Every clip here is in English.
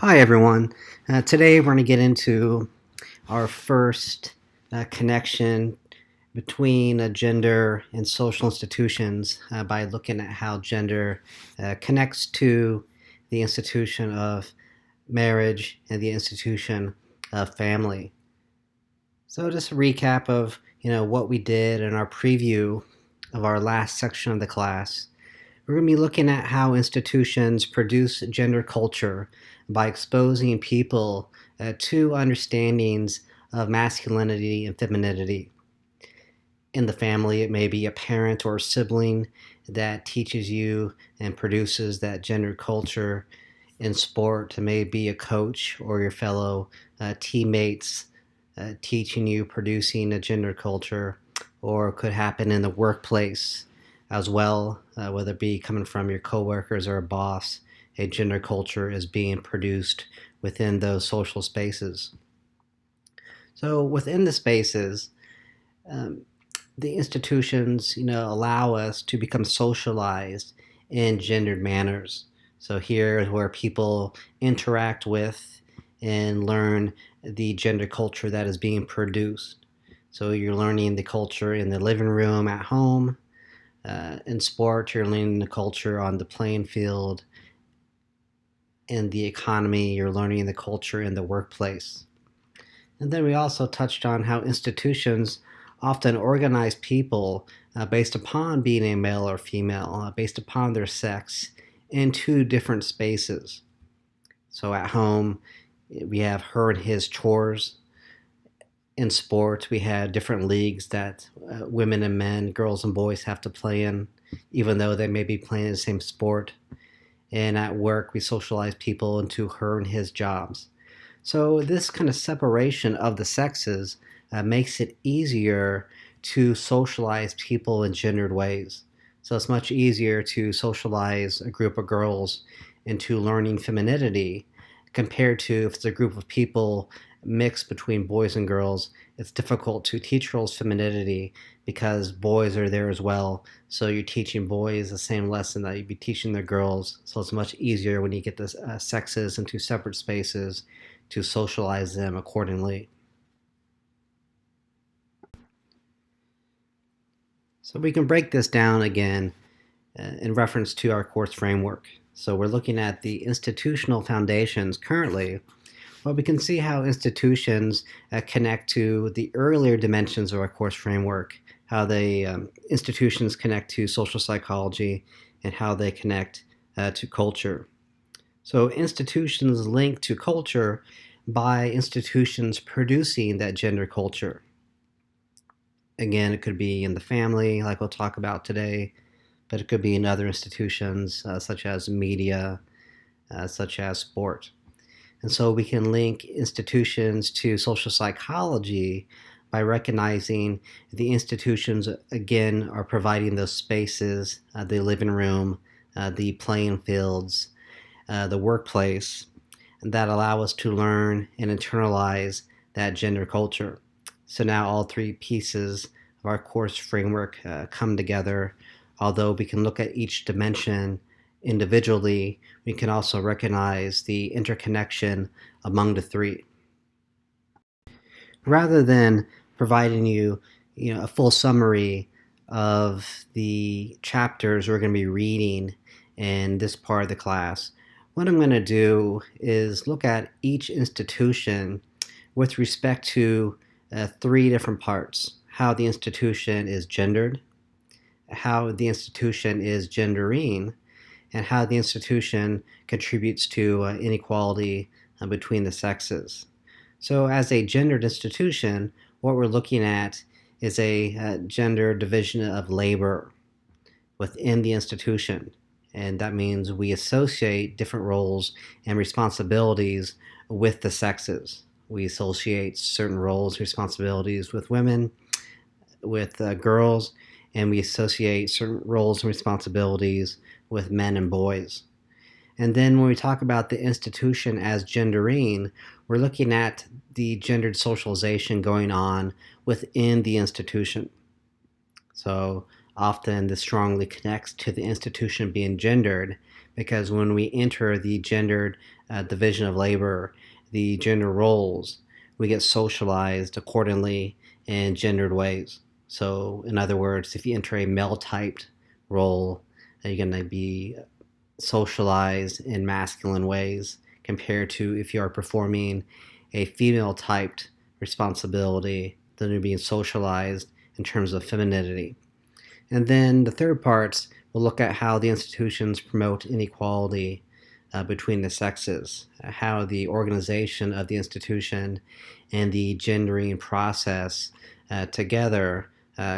Hi, everyone. Today we're going to get into our first connection between gender and social institutions by looking at how gender connects to the institution of marriage and the institution of family. So, just a recap of what we did in our preview of our last section of the class. We're going to be looking at how institutions produce gender culture by exposing people to understandings of masculinity and femininity. In the family, it may be a parent or a sibling that teaches you and produces that gender culture. In sport, it may be a coach or your fellow teammates teaching you, producing a gender culture, or it could happen in the workplace as well, whether it be coming from your coworkers or a boss. A gender culture is being produced within those social spaces. So within the spaces, um, the institutions, allow us to become socialized in gendered manners. So here is where people interact with and learn the gender culture that is being produced. So you're learning the culture in the living room at home. In sport, you're learning the culture on the playing field. In the economy, you're learning the culture in the workplace. And then we also touched on how institutions often organize people based upon being a male or female, based upon their sex, into different spaces. So at home, we have her and his chores. In sport, we have different leagues that women and men, girls and boys have to play in, even though they may be playing the same sport. And at work, we socialize people into her and his jobs. So, this kind of separation of the sexes makes it easier to socialize people in gendered ways. So, it's much easier to socialize a group of girls into learning femininity compared to if it's a group of people mixed between boys and girls. It's difficult to teach girls femininity because boys are there as well. So you're teaching boys the same lesson that you'd be teaching the girls. So it's much easier when you get the sexes into separate spaces to socialize them accordingly. So we can break this down again in reference to our course framework. So we're looking at the institutional foundations currently. Well, we can see how institutions connect to the earlier dimensions of our course framework, how the institutions connect to social psychology, and how they connect to culture. So institutions link to culture by institutions producing that gender culture. Again, it could be in the family, like we'll talk about today, but it could be in other institutions such as media, such as sport. And so we can link institutions to social psychology by recognizing the institutions, again, are providing those spaces, the living room, the playing fields, the workplace, that allow us to learn and internalize that gender culture. So now all three pieces of our course framework come together. Although we can look at each dimension individually, we can also recognize the interconnection among the three. Rather than providing you, a full summary of the chapters we're going to be reading in this part of the class, what I'm going to do is look at each institution with respect to three different parts: how the institution is gendered, how the institution is gendering, and how the institution contributes to inequality between the sexes. So, as a gendered institution, what we're looking at is a gender division of labor within the institution. And that means we associate different roles and responsibilities with the sexes. We associate certain roles and responsibilities with women, with girls, and we associate certain roles and responsibilities with men and boys. And then when we talk about the institution as gendering, we're looking at the gendered socialization going on within the institution. So often this strongly connects to the institution being gendered, because when we enter the gendered division of labor, the gender roles, we get socialized accordingly in gendered ways. So, in other words, if you enter a male typed role, you're going to be socialized in masculine ways compared to if you are performing a female typed responsibility, then you're being socialized in terms of femininity. And then the third part, we'll look at how the institutions promote inequality between the sexes, how the organization of the institution and the gendering process together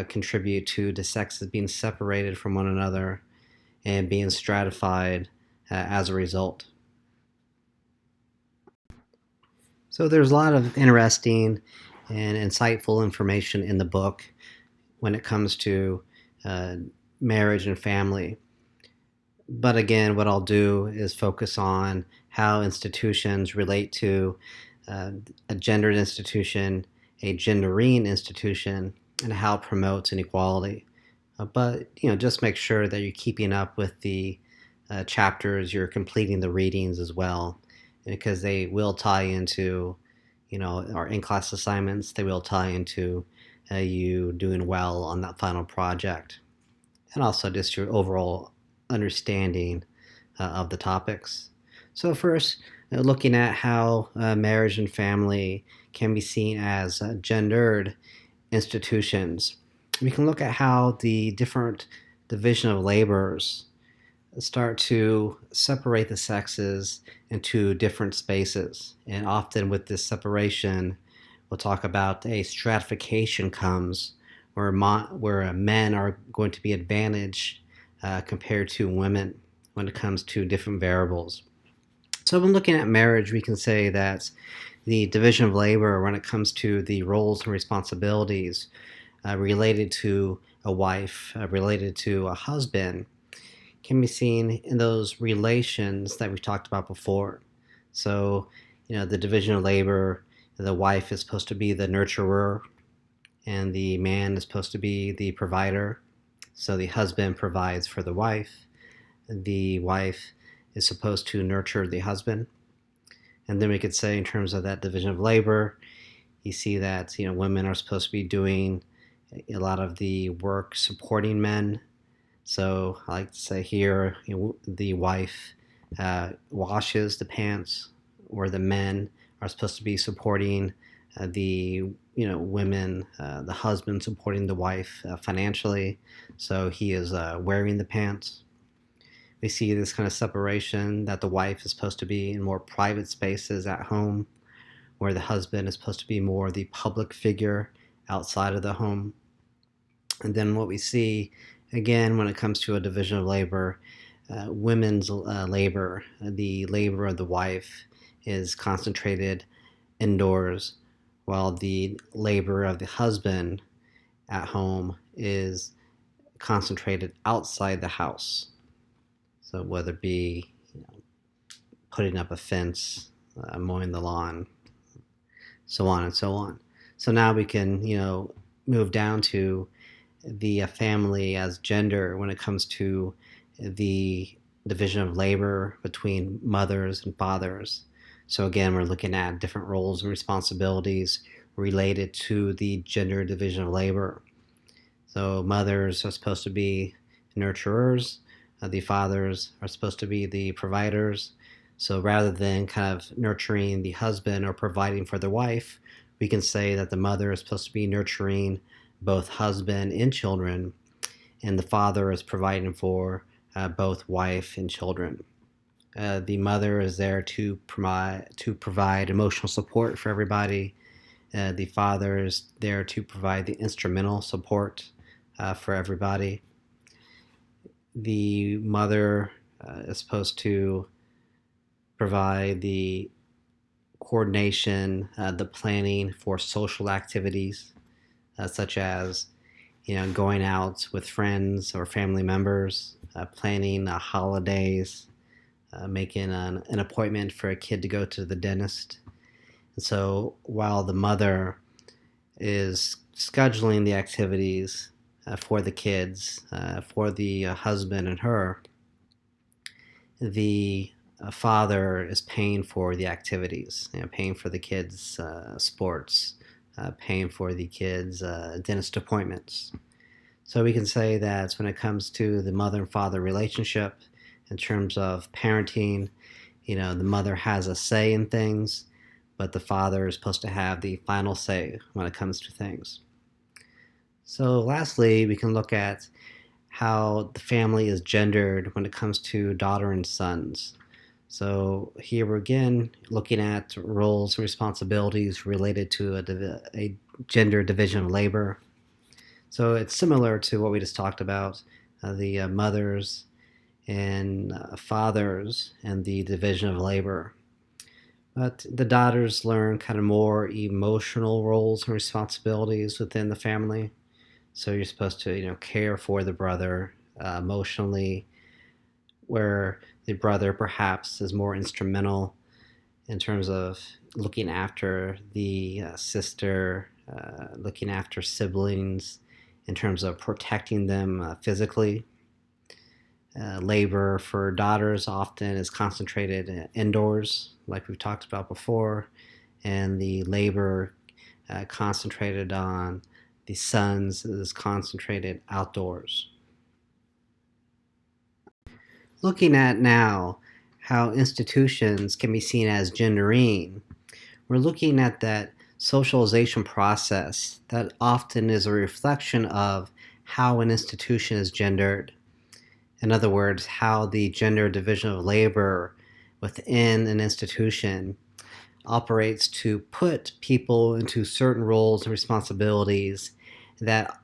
contribute to the sexes being separated from one another and being stratified as a result. So there's a lot of interesting and insightful information in the book when it comes to marriage and family. But again, what I'll do is focus on how institutions relate to a gendered institution, a gendering institution, and how it promotes inequality. But just make sure that you're keeping up with the chapters, you're completing the readings as well, because they will tie into our in-class assignments. They will tie into you doing well on that final project, and also just your overall understanding of the topics. So first, looking at how marriage and family can be seen as gendered institutions, we can look at how the different division of labors start to separate the sexes into different spaces. And often with this separation, we'll talk about a stratification comes where men are going to be advantaged compared to women when it comes to different variables. So when looking at marriage, we can say that the division of labor when it comes to the roles and responsibilities related to a wife, related to a husband, can be seen in those relations that we talked about before. So, the division of labor, the wife is supposed to be the nurturer, and the man is supposed to be the provider. So the husband provides for the wife. The wife is supposed to nurture the husband. And then we could say in terms of that division of labor, you see that women are supposed to be doing a lot of the work supporting men. So I like to say here, the wife washes the pants, or the men are supposed to be supporting the women, the husband supporting the wife financially. So he is wearing the pants. We see this kind of separation that the wife is supposed to be in more private spaces at home, where the husband is supposed to be more the public figure outside of the home. And then what we see, again, when it comes to a division of labor, women's labor, the labor of the wife is concentrated indoors, while the labor of the husband at home is concentrated outside the house. So whether it be putting up a fence, mowing the lawn, so on and so on. So now we can move down to the family as gender when it comes to the division of labor between mothers and fathers. So again, we're looking at different roles and responsibilities related to the gender division of labor. So mothers are supposed to be nurturers, the fathers are supposed to be the providers. So rather than kind of nurturing the husband or providing for the wife, we can say that the mother is supposed to be nurturing both husband and children, and the father is providing for both wife and children. The mother is there to provide emotional support for everybody. The father is there to provide the instrumental support for everybody. The mother is supposed to provide the coordination, the planning for social activities, such as going out with friends or family members, planning holidays, making an appointment for a kid to go to the dentist. And so while the mother is scheduling the activities, for the kids, for the husband and her, the father is paying for the activities, paying for the kids' sports, paying for the kids' dentist appointments. So we can say that when it comes to the mother and father relationship, in terms of parenting, the mother has a say in things, but the father is supposed to have the final say when it comes to things. So lastly, we can look at how the family is gendered when it comes to daughter and sons. So here we're again looking at roles and responsibilities related to a gender division of labor. So it's similar to what we just talked about, the mothers and fathers and the division of labor. But the daughters learn kind of more emotional roles and responsibilities within the family. So you're supposed to, care for the brother emotionally, where the brother perhaps is more instrumental in terms of looking after the sister, looking after siblings, in terms of protecting them physically. Labor for daughters often is concentrated indoors, like we've talked about before, and the labor concentrated on the sons is concentrated outdoors. Looking at now how institutions can be seen as gendering, we're looking at that socialization process that often is a reflection of how an institution is gendered. In other words, how the gender division of labor within an institution operates to put people into certain roles and responsibilities that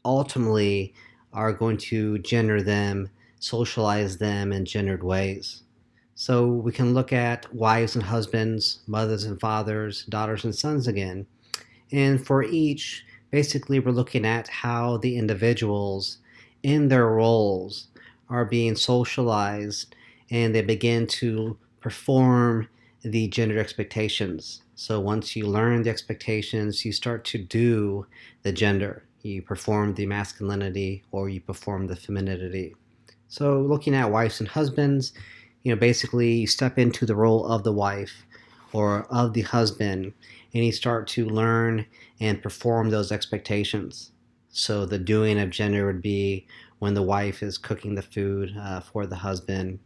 ultimately are going to gender them, socialize them in gendered ways. So we can look at wives and husbands, mothers and fathers, daughters and sons again. And for each, basically, we're looking at how the individuals in their roles are being socialized and they begin to perform the gender expectations. So once you learn the expectations, you start to do the gender. You perform the masculinity or you perform the femininity. So looking at wives and husbands, basically you step into the role of the wife or of the husband and you start to learn and perform those expectations. So the doing of gender would be when the wife is cooking the food for the husband.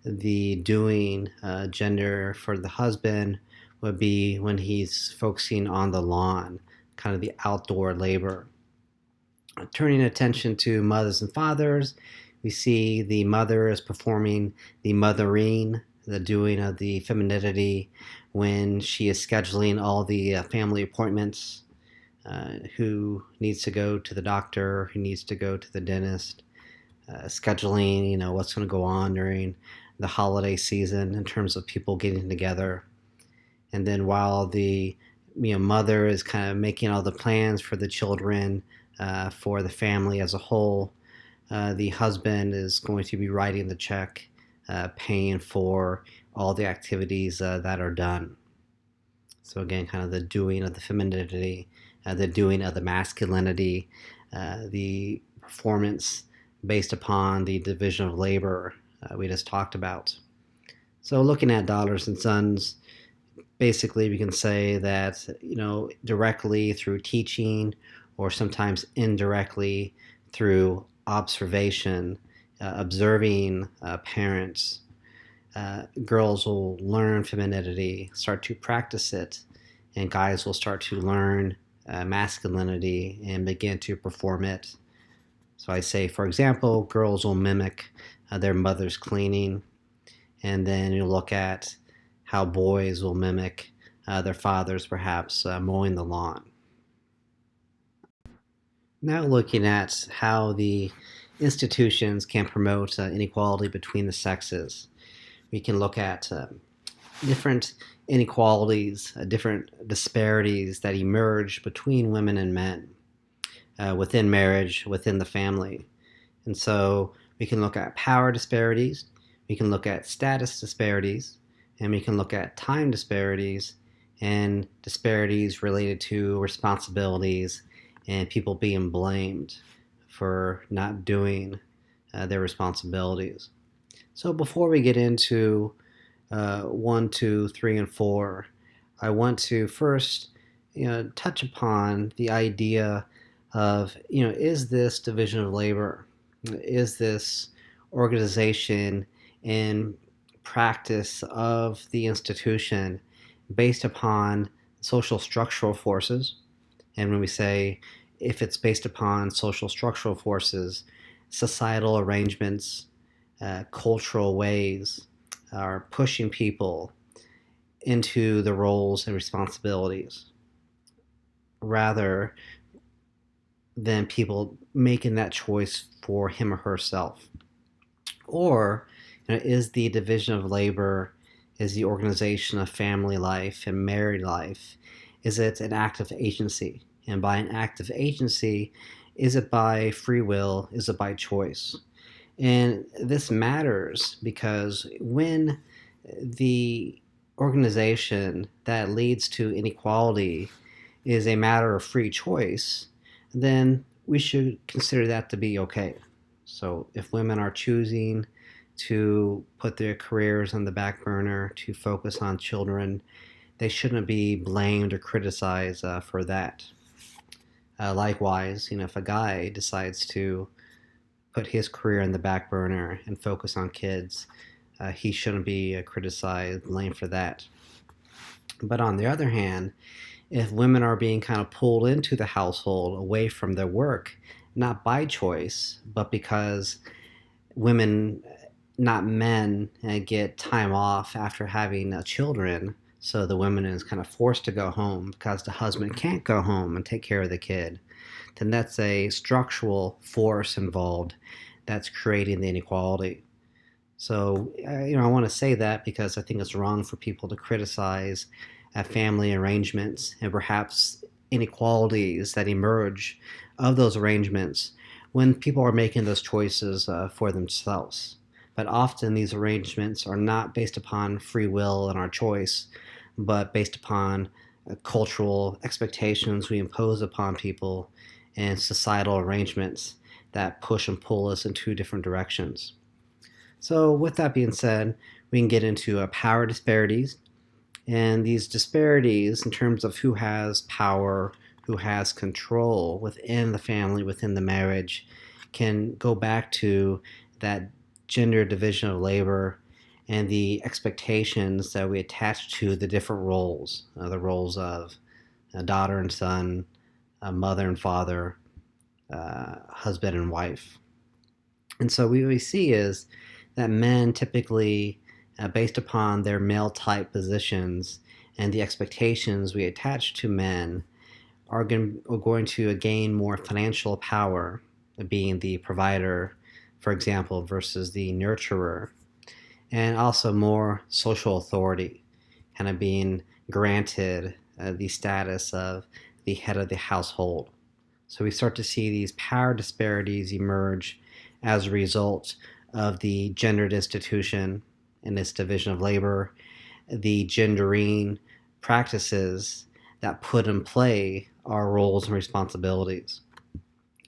The doing gender for the husband would be when he's focusing on the lawn, kind of the outdoor labor. Turning attention to mothers and fathers, we see the mother is performing the mothering, the doing of the femininity when she is scheduling all the family appointments, who needs to go to the doctor, who needs to go to the dentist, scheduling, what's going to go on during the holiday season in terms of people getting together. And then while the mother is kind of making all the plans for the children, for the family as a whole, the husband is going to be writing the check, paying for all the activities that are done. So again, kind of the doing of the femininity, the doing of the masculinity, the performance based upon the division of labor we just talked about. So looking at daughters and sons, basically we can say that, directly through teaching or sometimes indirectly through observation, observing parents, girls will learn femininity, start to practice it, and guys will start to learn masculinity and begin to perform it. So I say, for example, girls will mimic their mother's cleaning, and then you look at how boys will mimic their fathers perhaps mowing the lawn. Now looking at how the institutions can promote inequality between the sexes, we can look at different inequalities, different disparities that emerge between women and men within marriage, within the family. And so we can look at power disparities, we can look at status disparities, and we can look at time disparities and disparities related to responsibilities and people being blamed for not doing their responsibilities. So before we get into 1, 2, 3, and 4, I want to first, touch upon the idea of, is this division of labor, is this organization and practice of the institution based upon social structural forces? And when we say if it's based upon social structural forces, societal arrangements, cultural ways are pushing people into the roles and responsibilities rather than people making that choice for him or herself. Or is the division of labor, is the organization of family life and married life, is it an act of agency? And by an act of agency, is it by free will? Is it by choice? And this matters because when the organization that leads to inequality is a matter of free choice, then we should consider that to be okay. So if women are choosing to put their careers on the back burner to focus on children, they shouldn't be blamed or criticized for that. Likewise, if a guy decides to put his career on the back burner and focus on kids, he shouldn't be criticized, blamed for that. But on the other hand, if women are being kind of pulled into the household away from their work, not by choice, but because women, not men, get time off after having children, so the woman is kind of forced to go home because the husband can't go home and take care of the kid, then that's a structural force involved that's creating the inequality. So, I want to say that because I think it's wrong for people to criticize family arrangements and perhaps inequalities that emerge of those arrangements when people are making those choices for themselves. But often these arrangements are not based upon free will and our choice, but based upon cultural expectations we impose upon people and societal arrangements that push and pull us in two different directions. So, with that being said, we can get into power disparities. And these disparities, in terms of who has power, who has control within the family, within the marriage, can go back to that gender division of labor and the expectations that we attach to the different roles, the roles of a daughter and son, a mother and father, husband and wife. And so what we see is that men typically, based upon their male type positions and the expectations we attach to men, are going to gain more financial power, being the provider, for example, versus the nurturer, and also more social authority, kind of being granted the status of the head of the household. So we start to see these power disparities emerge as a result of the gendered institution and its division of labor, the gendering practices that put in play our roles and responsibilities.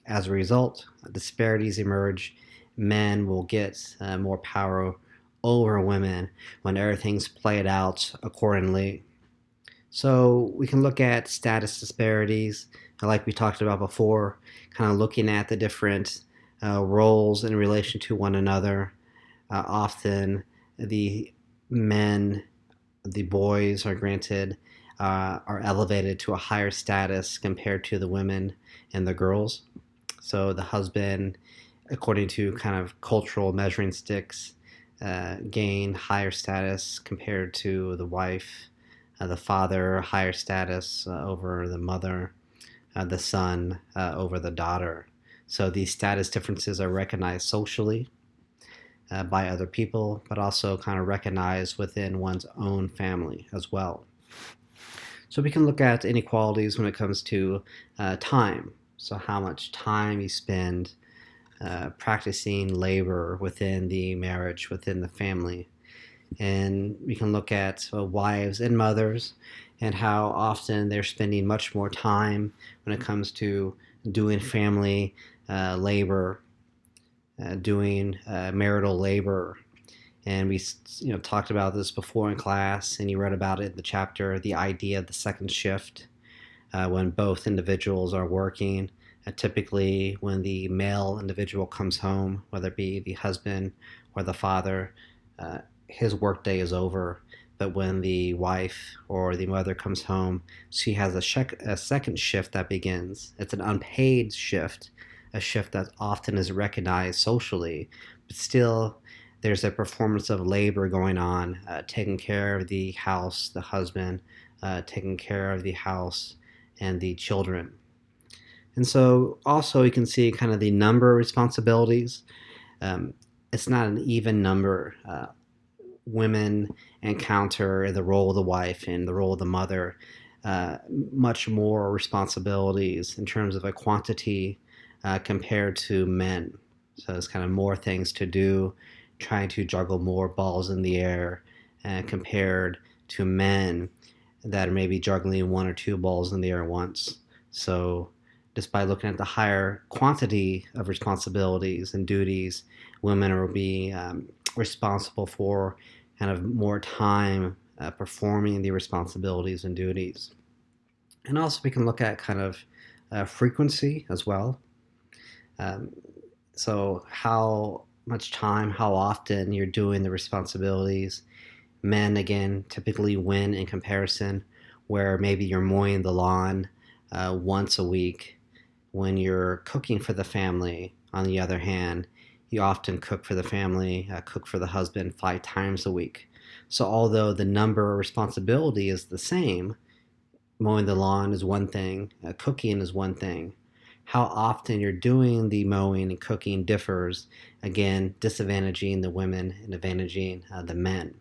As a result, disparities emerge. Men will get more power over women when everything's played out accordingly. So we can look at status disparities, like we talked about before, kind of looking at the different roles in relation to one another. Often the men, the boys are elevated to a higher status compared to the women and the girls. So the husband, according to kind of cultural measuring sticks, gain higher status compared to the wife, the father higher status over the mother, the son over the daughter. So these status differences are recognized socially by other people, but also kind of recognized within one's own family as well. So we can look at inequalities when it comes to time. So how much time you spend practicing labor within the marriage, within the family. And we can look at wives and mothers and how often they're spending much more time when it comes to doing family labor, doing marital labor. And we talked about this before in class, and you read about it in the chapter, the idea of the second shift, when both individuals are working. Typically, when the male individual comes home, whether it be the husband or the father, uh, his workday is over. But when the wife or the mother comes home, she has a second shift that begins. It's an unpaid shift, a shift that often is recognized socially, but still there's a performance of labor going on, taking care of the house, the husband, taking care of the house and the children. And so also you can see kind of the number of responsibilities. Um, it's not an even number. Women encounter the role of the wife and the role of the mother much more responsibilities in terms of a quantity compared to men. So it's kind of more things to do, trying to juggle more balls in the air compared to men that are maybe juggling one or two balls in the air at once. So just by looking at the higher quantity of responsibilities and duties, women will be responsible for kind of more time performing the responsibilities and duties. And also we can look at kind of frequency as well. Um, so how much time, how often you're doing the responsibilities. Men, again, typically win in comparison, where maybe you're mowing the lawn once a week. When you're cooking for the family, on the other hand, you often cook for the family, cook for the husband 5 times a week. So although the number of responsibility is the same, mowing the lawn is one thing, cooking is one thing. How often you're doing the mowing and cooking differs, again, disadvantaging the women and advantaging the men.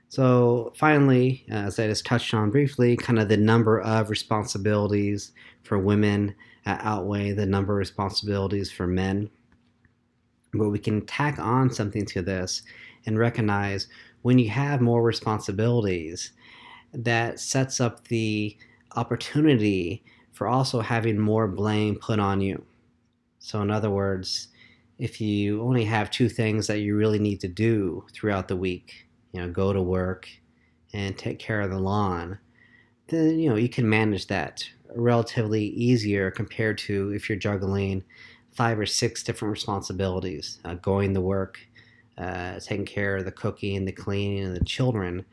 So finally, as I just touched on briefly, kind of the number of responsibilities for women outweigh the number of responsibilities for men. But we can tack on something to this and recognize when you have more responsibilities, that sets up the opportunity for also having more blame put on you. So in other words, if you only have two things that you really need to do throughout the week, go to work and take care of the lawn, then you can manage that relatively easier compared to if you're juggling 5 or 6 different responsibilities, going to work, taking care of the cooking, the cleaning, and the children.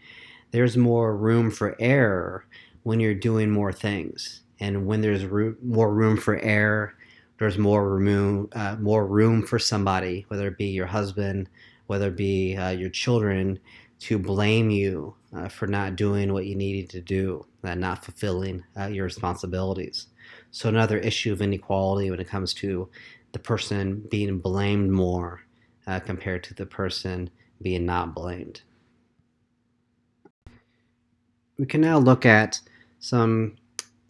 There's more room for error when you're doing more things, and when there's more room for error, there's more room for somebody, whether it be your husband, whether it be your children, to blame you for not doing what you needed to do, not fulfilling your responsibilities. So another issue of inequality when it comes to the person being blamed more compared to the person being not blamed. We can now look at some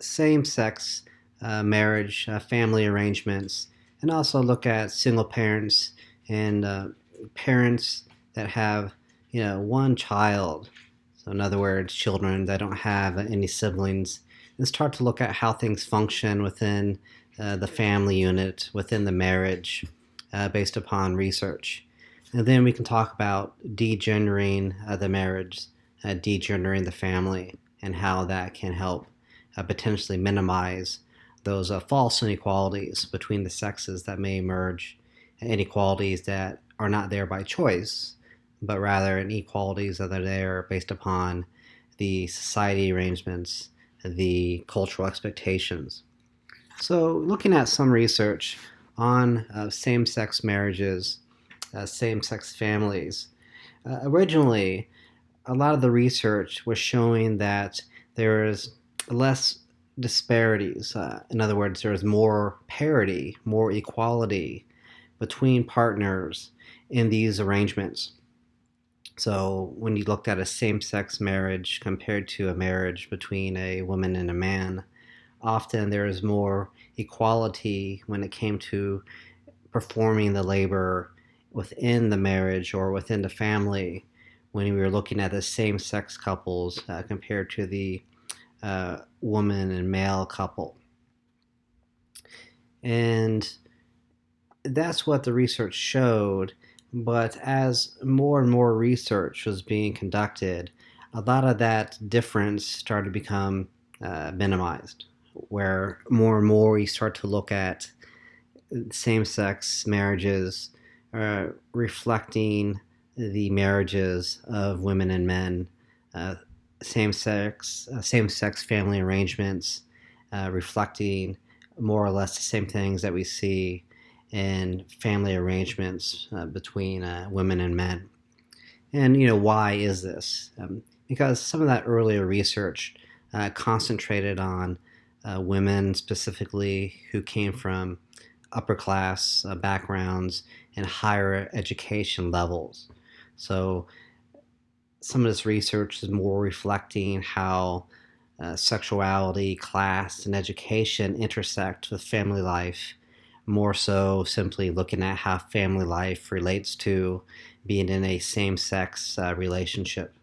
same-sex marriage, family arrangements, and also look at single parents and parents that have, one child. So in other words, children that don't have any siblings, and start to look at how things function within the family unit, within the marriage, based upon research. And then we can talk about degendering the marriage, degendering the family, and how that can help potentially minimize those false inequalities between the sexes that may emerge, inequalities that are not there by choice, but rather inequalities that are there based upon the society arrangements, the cultural expectations. So looking at some research on same-sex marriages, same-sex families, originally a lot of the research was showing that there is less disparities. In other words, there is more parity, more equality between partners in these arrangements. So when you looked at a same-sex marriage compared to a marriage between a woman and a man, often there is more equality when it came to performing the labor within the marriage or within the family, when we were looking at the same-sex couples compared to the woman and male couple. And that's what the research showed. But as more and more research was being conducted, a lot of that difference started to become minimized, where more and more we start to look at same-sex marriages reflecting the marriages of women and men, same-sex family arrangements reflecting more or less the same things that we see in family arrangements between women and men. And why is this? Because some of that earlier research concentrated on women specifically who came from upper class backgrounds and higher education levels. So some of this research is more reflecting how sexuality, class, and education intersect with family life, more so simply looking at how family life relates to being in a same-sex relationship.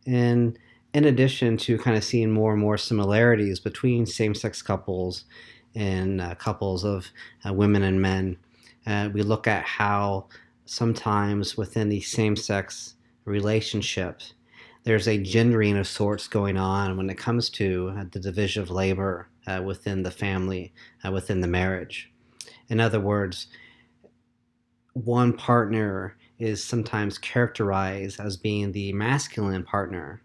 And in addition to kind of seeing more and more similarities between same-sex couples and couples of women and men, we look at how sometimes within the same-sex relationship, there's a gendering of sorts going on when it comes to the division of labor within the family, within the marriage. In other words, one partner is sometimes characterized as being the masculine partner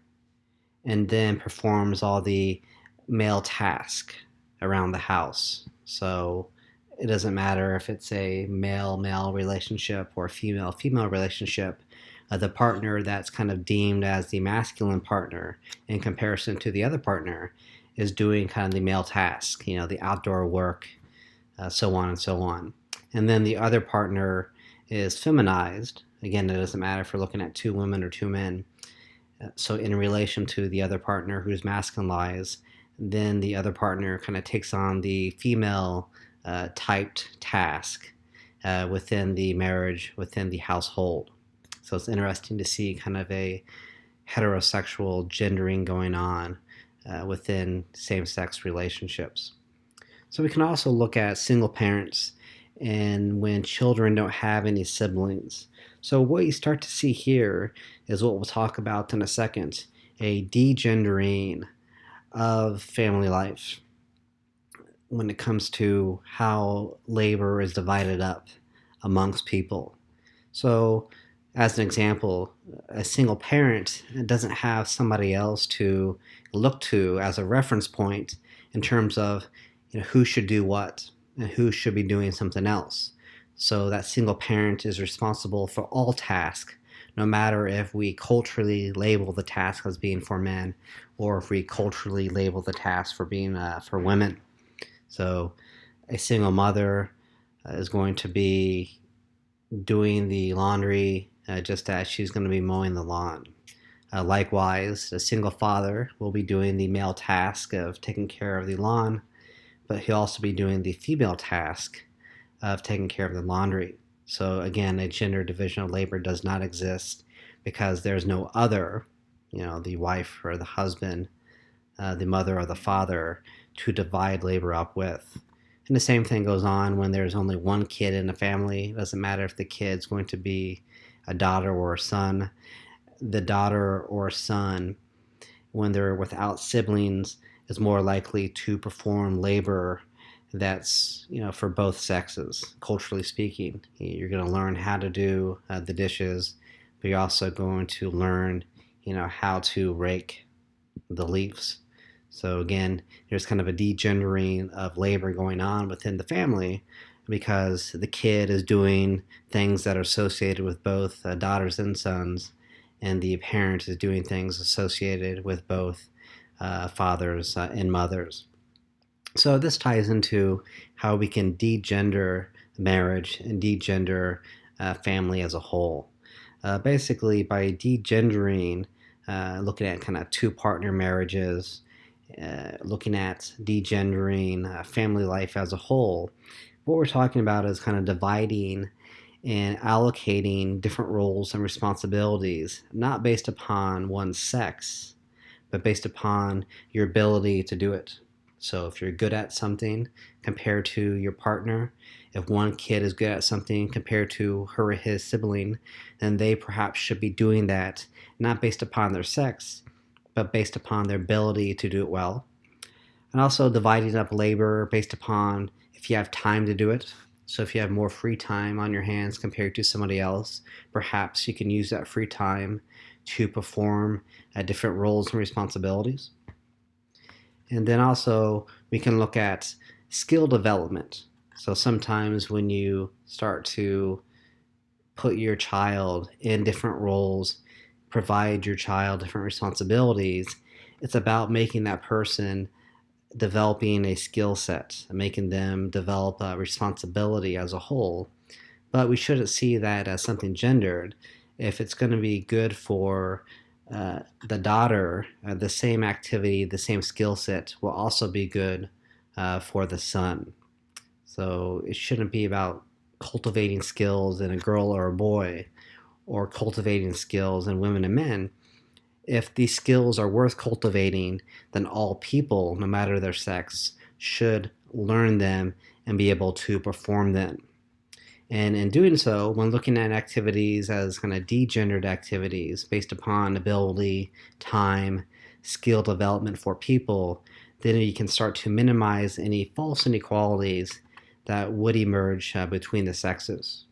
and then performs all the male tasks around the house. So it doesn't matter if it's a male-male relationship or a female-female relationship. The partner that's kind of deemed as the masculine partner in comparison to the other partner is doing kind of the male task, the outdoor work, so on and so on. And then the other partner is feminized. Again, it doesn't matter if we're looking at two women or two men. So in relation to the other partner who's masculinized, then the other partner kind of takes on the female typed task within the marriage, within the household. So it's interesting to see kind of a heterosexual gendering going on within same-sex relationships. So we can also look at single parents and when children don't have any siblings. So what you start to see here is what we'll talk about in a second, a degendering of family life when it comes to how labor is divided up amongst people. So as an example, a single parent doesn't have somebody else to look to as a reference point in terms of who should do what and who should be doing something else. So that single parent is responsible for all tasks, no matter if we culturally label the task as being for men or if we culturally label the task for being for women. So a single mother is going to be doing the laundry just as she's going to be mowing the lawn. Likewise, a single father will be doing the male task of taking care of the lawn, but he'll also be doing the female task of taking care of the laundry. So again, a gender division of labor does not exist because there's no other, the wife or the husband, the mother or the father to divide labor up with. And the same thing goes on when there's only one kid in a family. It doesn't matter if the kid's going to be a daughter or a son. The daughter or son, when they're without siblings, is more likely to perform labor that's, for both sexes, culturally speaking. You're going to learn how to do the dishes, but you're also going to learn, how to rake the leaves. So again, there's kind of a degendering of labor going on within the family because the kid is doing things that are associated with both daughters and sons, and the parent is doing things associated with both fathers and mothers. So this ties into how we can degender marriage and degender family as a whole. Basically, by degendering, looking at kind of two-partner marriages, looking at degendering family life as a whole, what we're talking about is kind of dividing and allocating different roles and responsibilities, not based upon one's sex, but based upon your ability to do it. So if you're good at something compared to your partner, if one kid is good at something compared to her or his sibling, then they perhaps should be doing that not based upon their sex, but based upon their ability to do it well. And also dividing up labor based upon if you have time to do it. So if you have more free time on your hands compared to somebody else, perhaps you can use that free time to perform different roles and responsibilities. And then also we can look at skill development. So sometimes when you start to put your child in different roles, provide your child different responsibilities, it's about making that person developing a skill set, making them develop a responsibility as a whole. But we shouldn't see that as something gendered. If it's going to be good for the daughter, the same activity, the same skill set will also be good for the son. So it shouldn't be about cultivating skills in a girl or a boy, or cultivating skills in women and men. If these skills are worth cultivating, then all people, no matter their sex, should learn them and be able to perform them. And in doing so, when looking at activities as kind of degendered activities based upon ability, time, skill development for people, then you can start to minimize any false inequalities that would emerge between the sexes.